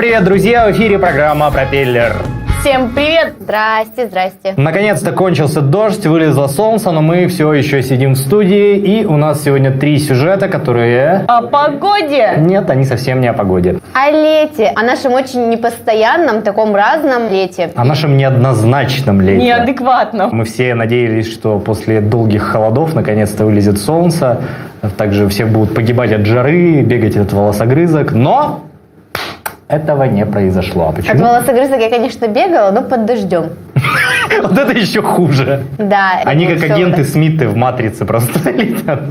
привет, друзья! В эфире программа «Пропеллер». Всем привет! Здрасте, здрасте. Наконец-то кончился дождь, вылезло солнце, но мы все еще сидим в студии, и у нас сегодня 3 сюжета, которые... О погоде! Нет, они совсем не о погоде. О лете, о нашем очень непостоянном, таком разном лете. О нашем неоднозначном лете. Неадекватном. Мы все надеялись, что после долгих холодов наконец-то вылезет солнце, также все будут погибать от жары, бегать от волосогрызок, но... Этого не произошло. А почему? От волосогрызок я, конечно, бегала, но под дождем. Вот это еще хуже. Да. Они как агенты Смиты в «Матрице» просто летят.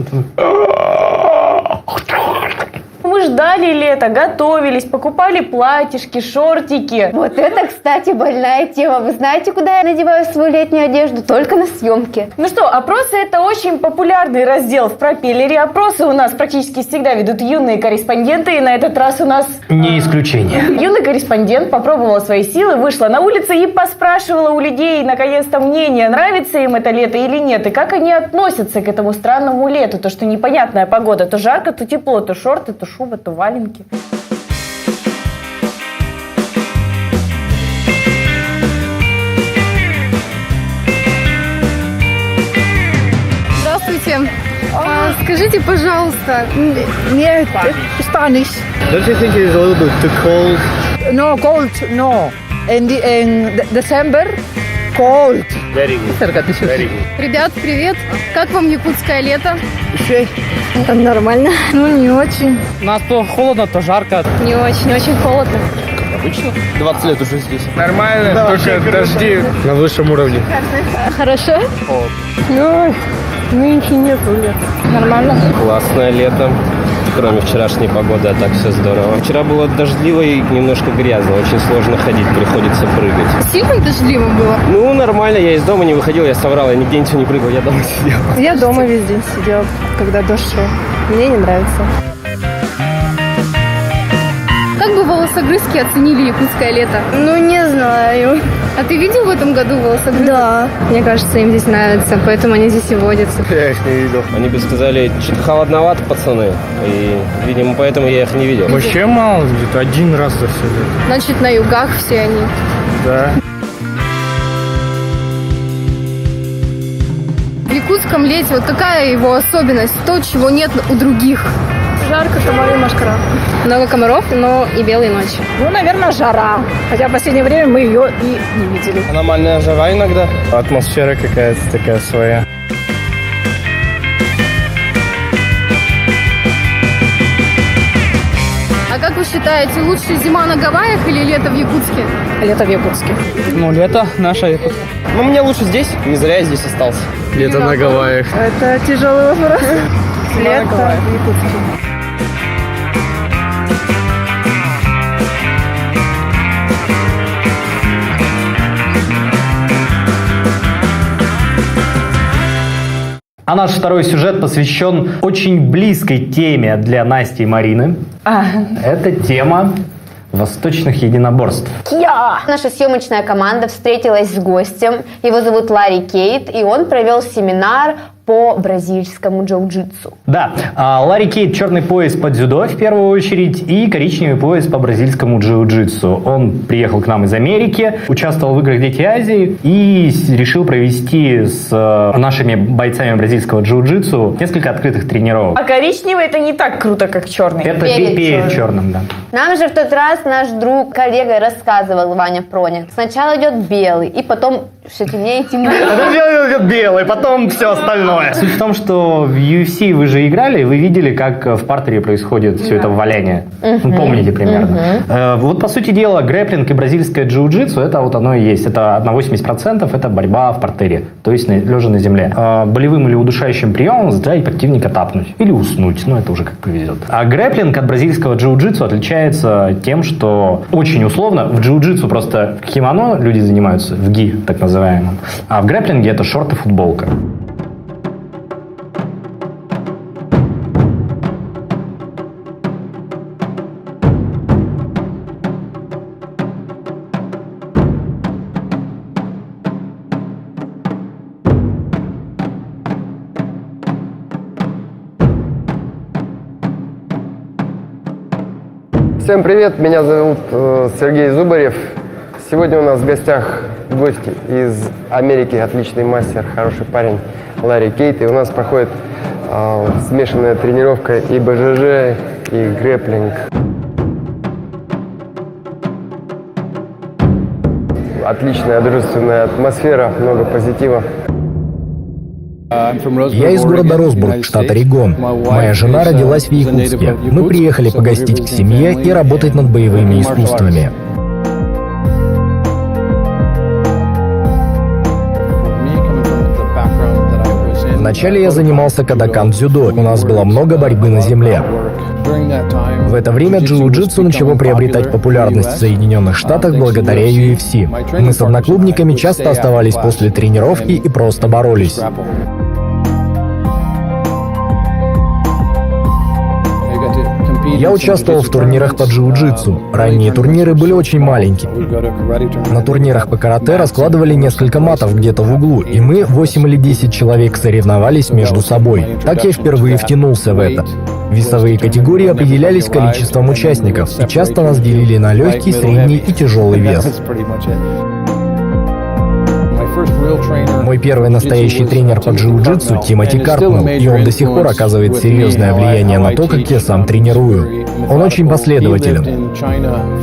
Мы ждали лета, готовились, покупали платьишки, шортики. Вот это, кстати, больная тема. Вы знаете, куда я надеваю свою летнюю одежду? Только на съемки. Ну что, опросы — это очень популярный раздел в «Пропеллере». Опросы у нас практически всегда ведут юные корреспонденты, и на этот раз у нас... Не исключение. Юный корреспондент попробовала свои силы, вышла на улицу и поспрашивала у людей, наконец-то, мнение, нравится им это лето или нет, и как они относятся к этому странному лету. То, что непонятная погода, то жарко, то тепло, то шорты, то шуба, то валенки. Здравствуйте. Скажите, пожалуйста, нет, Spanish. Don't you think it is a little bit too cold? No, cold, no. In December, cold. Very good. Very good. Ребят, привет. Как вам якутское лето? Нормально. Ну, не очень. У нас то холодно, то жарко. Не очень, очень холодно. Обычно. 20 лет уже здесь. Нормально, Да, только дожди. На высшем уровне. Хорошо? Ну, нынче нету лет. Нормально. Классное лето. Кроме вчерашней погоды, а так все здорово. Вчера было дождливо и немножко грязно. Очень сложно ходить, приходится прыгать. Сильно дождливо было? Ну, нормально. Я из дома не выходил, я соврал. Я нигде ничего не прыгал, я дома сидел. Я дома весь день сидела, когда дождь шел. Мне не нравится. Как бы волосогрызки оценили якутское лето? Ну, не знаю. А ты видел в этом году волосогрызок? Да. Мне кажется, им здесь нравится, поэтому они здесь и водятся. Я их не видел. Они бы сказали, что-то холодновато, пацаны. И, видимо, поэтому я их не видел. Вообще мало, где-то один раз за все лето. Значит, на югах все они. Да. В якутском лете вот какая его особенность? То, чего нет у других. Жарко, комары, машкара. Много комаров, но и белые ночи. Ну, наверное, жара. Хотя в последнее время мы ее и не видели. Аномальная жара иногда. Атмосфера какая-то такая своя. А как вы считаете, лучше зима на Гавайях или лето в Якутске? Лето в Якутске. Ну, лето наше Якутск. Ну, мне лучше здесь. Не зря я здесь остался. Лето на Гавайях. Это тяжелый вопрос. Лето в Якутске. А наш второй сюжет посвящен очень близкой теме для Насти и Марины. Это тема восточных единоборств. Наша съемочная команда встретилась с гостем. Его зовут Ларри Кейт, и он провел семинар по бразильскому джиу-джитсу. Да, Ларри Кейт — черный пояс по дзюдо в первую очередь и коричневый пояс по бразильскому джиу-джитсу. Он приехал к нам из Америки, участвовал в играх «Дети Азии» и решил провести с нашими бойцами бразильского джиу-джитсу несколько открытых тренировок. А коричневый — это не так круто, как черный. Это перед черным, да. Нам же в тот раз наш друг, коллега рассказывал, Ваня Проня. Сначала идет белый, и потом все темнее и темнее. Это белый, потом все остальное. Суть в том, что в UFC вы же играли, вы видели, как в партере происходит все это валяние. Ну, помните примерно. Вот, по сути дела, грэпплинг и бразильское джиу-джитсу, это вот оно и есть. Это на 80% это борьба в партере, то есть лежа на земле. Болевым или удушающим приемом заставить противника тапнуть или уснуть, ну это уже как повезет. А грэпплинг от бразильского джиу-джитсу отличается тем, что очень условно в джиу-джитсу просто в кимоно люди занимаются, в ги так называемом, а в грэпплинге это шорт и футболка. Всем привет, меня зовут Сергей Зубарев. Сегодня у нас в гостях гости из Америки, отличный мастер, хороший парень Ларри Кейт. И у нас проходит смешанная тренировка и БЖЖ, и грэпплинг. Отличная дружественная атмосфера, много позитива. Я из города Росбург, штат Орегон. Моя жена родилась в Якутске. Мы приехали погостить к семье и работать над боевыми искусствами. Вначале я занимался кодокан-дзюдо. У нас было много борьбы на земле. В это время джиу-джитсу начало приобретать популярность в Соединенных Штатах благодаря UFC. Мы с одноклубниками часто оставались после тренировки и просто боролись. Я участвовал в турнирах по джиу-джитсу. Ранние турниры были очень маленькие. На турнирах по карате раскладывали несколько матов где-то в углу, и мы, 8 или 10 человек, соревновались между собой. Так я впервые втянулся в это. Весовые категории определялись количеством участников, и часто нас делили на легкий, средний и тяжелый вес. Мой первый настоящий тренер по джиу-джитсу Тимоти Карпнелл, и он до сих пор оказывает серьезное влияние на то, как я сам тренирую. Он очень последователен.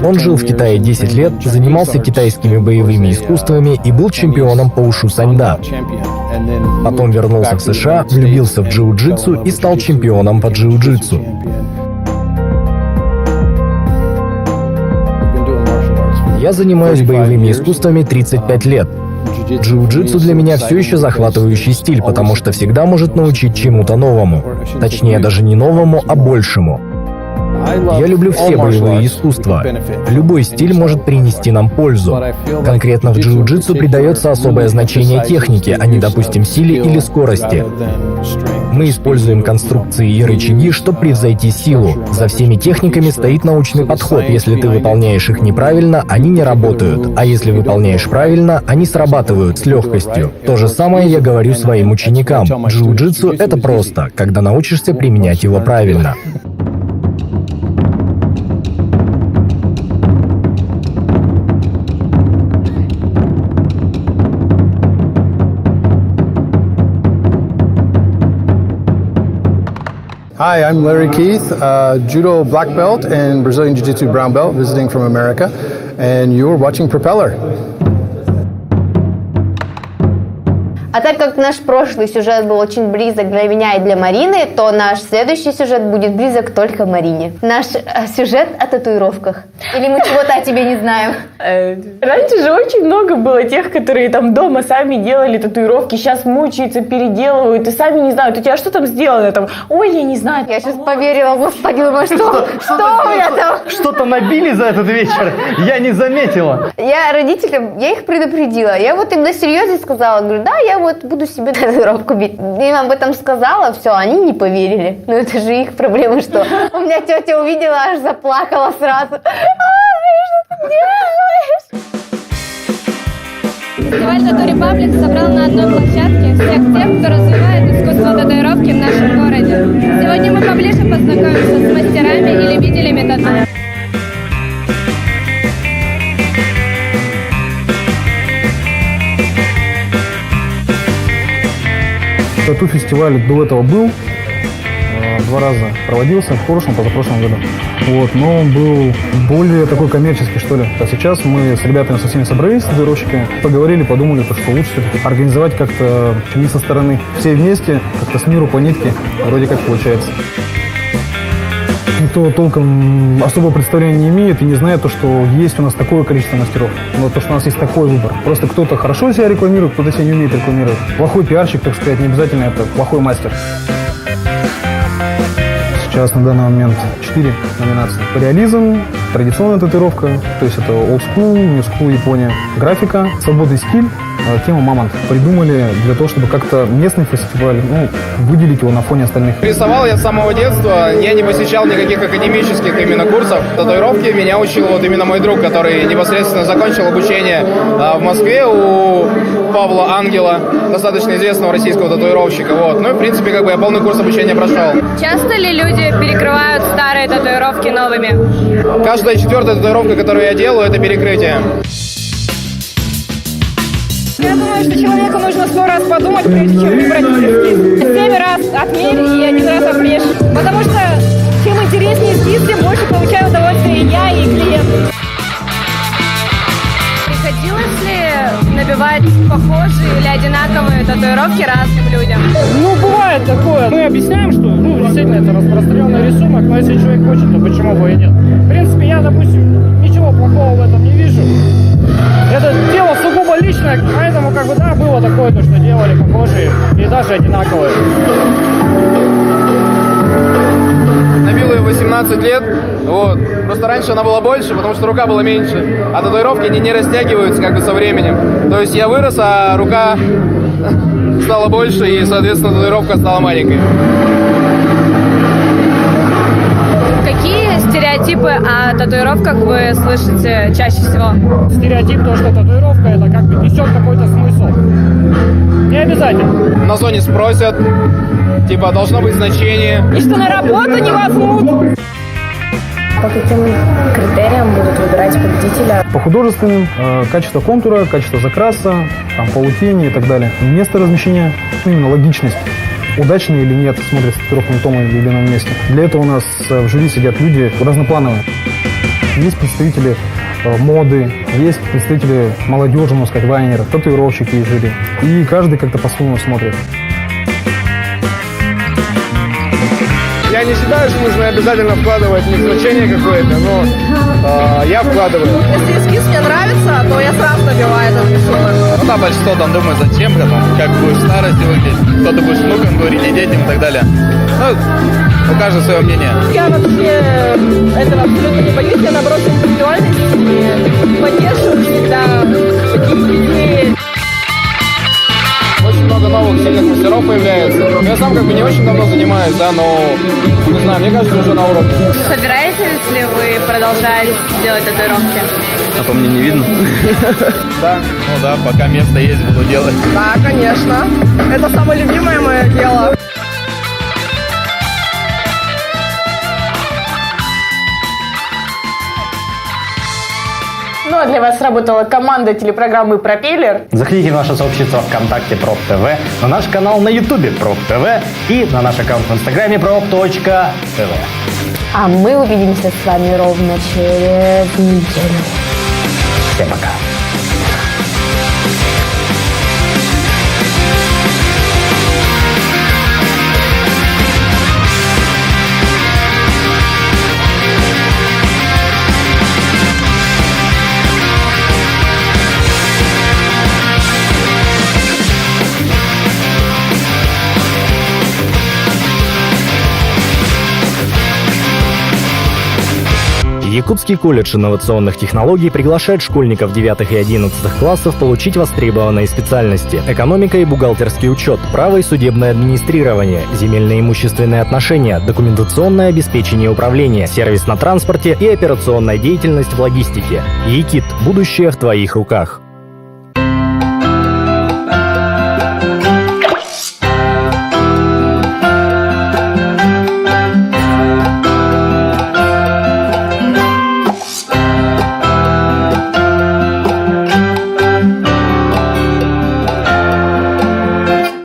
Он жил в Китае 10 лет, занимался китайскими боевыми искусствами и был чемпионом по ушу саньда. Потом вернулся в США, влюбился в джиу-джитсу и стал чемпионом по джиу-джитсу. Я занимаюсь боевыми искусствами 35 лет. Джиу-джитсу для меня все еще захватывающий стиль, потому что всегда может научить чему-то новому. Точнее, даже не новому, а большему. Я люблю все боевые искусства. Любой стиль может принести нам пользу. Конкретно в джиу-джитсу придается особое значение технике, а не, допустим, силе или скорости. Мы используем конструкции и рычаги, чтобы превзойти силу. За всеми техниками стоит научный подход. Если ты выполняешь их неправильно, они не работают. А если выполняешь правильно, они срабатывают с легкостью. То же самое я говорю своим ученикам. Джиу-джитсу — это просто, когда научишься применять его правильно. Hi, I'm Larry Keith, Judo black belt and Brazilian Jiu-Jitsu brown belt, visiting from America, and you're watching Propeller. А так как наш прошлый сюжет был очень близок для меня и для Марины, то наш следующий сюжет будет близок только Марине. Наш сюжет о татуировках. Или мы чего-то о тебе не знаем? Раньше же очень много было тех, которые там дома сами делали татуировки, сейчас мучаются, переделывают и сами не знают, у тебя что там сделано там? Ой, я не знаю. Я сейчас поверила, господи, думаю, что у меня там? Что-то набили за этот вечер, я не заметила. Я родителям, я их предупредила. Я вот им на серьезе сказала, говорю, да, я вот буду себе татуировку бить. Я им об этом сказала, все, они не поверили. Но это же их проблема, что у меня тетя увидела, аж заплакала сразу. Что ты делаешь? Фестиваль Tattoo Republic собрал на одной площадке всех тех, кто развивает искусство татуировки в нашем городе. Сегодня мы поближе познакомимся с мастерами и любителями тату. Тату-фестиваль до этого был, 2 раза проводился, в прошлом, позапрошлом году. Вот, но он был более такой коммерческий, что ли. А сейчас мы с ребятами со всеми собрались, с татуировщиками, поговорили, подумали, что лучше все-таки организовать как-то не со стороны. Все вместе, как-то с миру по нитке, вроде как получается. Никто толком особого представления не имеет и не знает то, что есть у нас такое количество мастеров. Но то, что у нас есть такой выбор. Просто кто-то хорошо себя рекламирует, кто-то себя не умеет рекламировать. Плохой пиарщик, так сказать, не обязательно это плохой мастер. Сейчас на данный момент 4 номинации. Реализм, традиционная татуировка, то есть это old school, new school Япония, графика, свободный стиль тему «Мамонт». Придумали для того, чтобы как-то местный фестиваль, выделить его на фоне остальных. Рисовал я с самого детства, я не посещал никаких академических именно курсов. Татуировки меня учил вот именно мой друг, который непосредственно закончил обучение в Москве у Павла Ангела, достаточно известного российского татуировщика. Вот. Ну и в принципе как бы я полный курс обучения прошел. Часто ли люди перекрывают старые татуировки новыми? Каждая 4-я татуировка, которую я делаю, это перекрытие. Я думаю, что человеку нужно 100 раз подумать, прежде чем выбрать эскиз. 7 раз отмерь и 1 раз обрежь. Потому что чем интереснее эскиз, тем больше получаю удовольствие и я, и клиент. Приходилось ли набивать похожие или одинаковые татуировки разным людям? Бывает такое. Мы объясняем, что, действительно, это распространенный рисунок, но если человек хочет, то почему бы и нет? В принципе, я, допустим, ничего плохого в этом не вижу. Это дело сугубо личное, поэтому, было такое, то, что делали похожие и даже одинаковые. Набил ее 18 лет, вот. Просто раньше она была больше, потому что рука была меньше, а татуировки не растягиваются со временем. То есть я вырос, а рука стала больше, и, соответственно, татуировка стала маленькой. Какие стереотипы о татуировках вы слышите чаще всего? Стереотип, то, что татуировка, это несет какой-то смысл. Не обязательно. На зоне спросят, должно быть значение. И что на работу не возьмут. По каким критериям будут выбирать победителя? По художественным, качество контура, качество закраса, полутени и так далее. Место размещения, именно логичность. Удачно или нет, смотрят с татуировкой на том или ином месте. Для этого у нас в жюри сидят люди разноплановые. Есть представители моды, есть представители молодежи, можно сказать, вайнеров, татуировщики из жюри. И каждый как-то по-своему смотрит. Я не считаю, что нужно обязательно вкладывать в них значение какое-то, но я вкладываю. Если эскиз мне нравится, то я сразу набиваю этот рисунок. Большинство думает, зачем, как будешь в старости выглядеть, кто ты будешь внукам говорить, и детям и так далее. У каждого свое мнение. Я вообще этого абсолютно не боюсь, я наоборот индивидуальность и поддерживаю всегда такие идеи. Очень много новых сильных мастеров появляется. Я сам не очень давно занимаюсь, но не знаю, мне кажется, уже на уровне. Собираетесь ли вы продолжать делать татуировки? А по мне не видно? Да. Пока место есть, буду делать. Да, конечно. Это самое любимое мое дело. Ну а для вас работала команда телепрограммы «Пропеллер». Заходите в наше сообщество ВКонтакте Проб ТВ, на наш канал на Ютубе Проб ТВ и на наш аккаунт в Инстаграме prop.tv. А мы увидимся с вами ровно через неделю. Всем пока. Якутский колледж инновационных технологий приглашает школьников 9 и 11 классов получить востребованные специальности: экономика и бухгалтерский учет, право и судебное администрирование, земельно-имущественные отношения, документационное обеспечение управления, сервис на транспорте и операционная деятельность в логистике. Якит. Будущее в твоих руках.